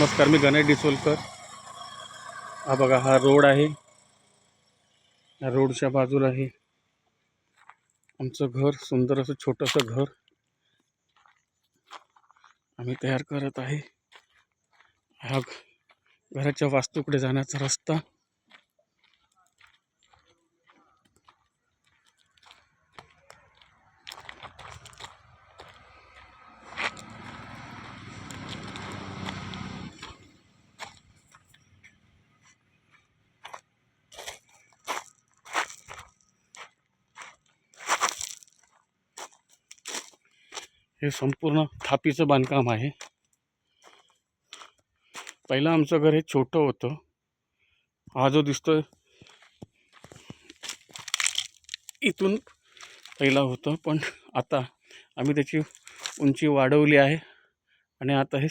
नमस्कार, मी गणेश डिसोलकर. हा बघा, हा रोड आहे. या रोडच्या बाजूला आहे आमचं घर. सुंदर असं छोटंसं घर आम्ही तयार करत आहे. हा घराच्या वास्तूकडे जाण्याचा रस्ता. हे संपूर्ण थापीचं बांधकाम आहे. पहिलं आमचं घर हे छोटं होतं. हा जो दिसतोय इथून पहिला होतं, पण आता आम्ही त्याची उंची वाढवली आहे आणि आता हे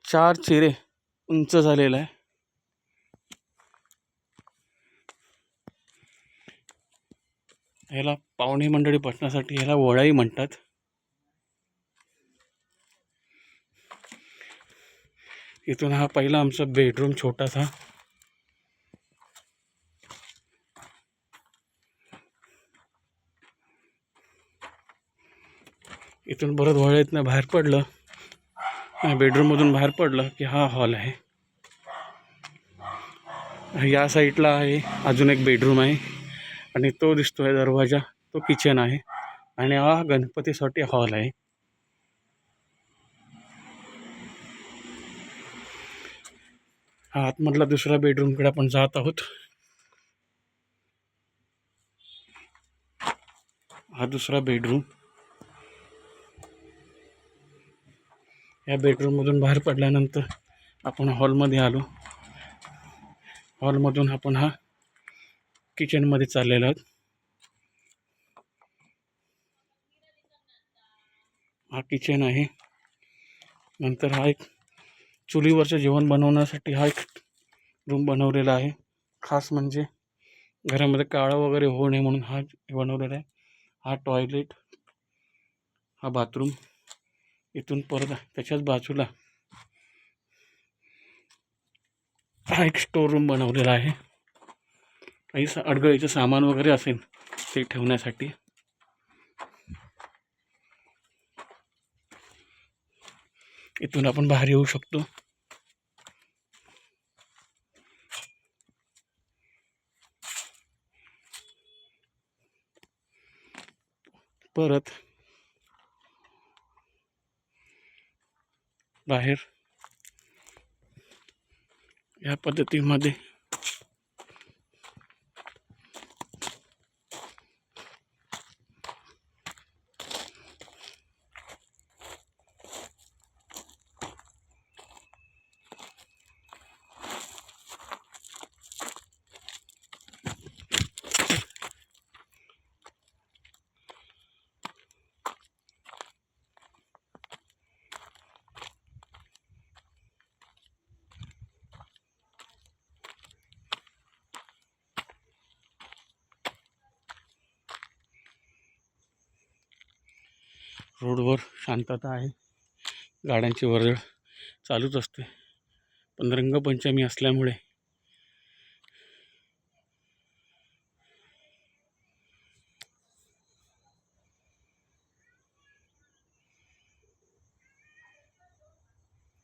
4 चिरे उंच झालेलं आहे. ह्याला पाहुणे मंडळी बसण्यासाठी ह्याला वळाई म्हणतात. इथून हा पहिला आमचा बेडरूम छोटासा. इथून परत वळाईतनं बाहेर पडलं, बेडरूममधून बाहेर पडलं की हा हॉल आहे. या साईडला आहे अजून एक बेडरूम आहे आणि तो दिसतोय दरवाजा, तो किचन आहे आणि हा गणपतीसाठी हॉल आहे. हा आतमधला दुसरा बेडरूमकडे आपण जात आहोत. हा दुसरा बेडरूम. या बेडरूममधून बाहेर पडल्यानंतर आपण हॉलमध्ये आलो. हॉलमधून आपण हा किचनमध्ये चाललेलो आहोत. हा किचन आहे. नंतर हा एक चुलीवरचं जेवण बनवण्यासाठी हा एक रूम बनवलेला आहे. खास म्हणजे घरामध्ये काळं वगैरे होऊ नये म्हणून हा बनवलेला आहे. हा टॉयलेट, हा बाथरूम. इथून परत त्याच्याच बाजूला हा एक स्टोर रूम बनवलेला आहे. काही अडगळीचं सामान वगैरे असेल ते ठेवण्यासाठी. इथून आपण बाहेर येऊ शकतो. परत बाहेर या पद्धतीमध्ये रोडवर शांतता आहे. गाड्यांची वर्दळ चालूच असते, पण रंगपंचमी असल्यामुळे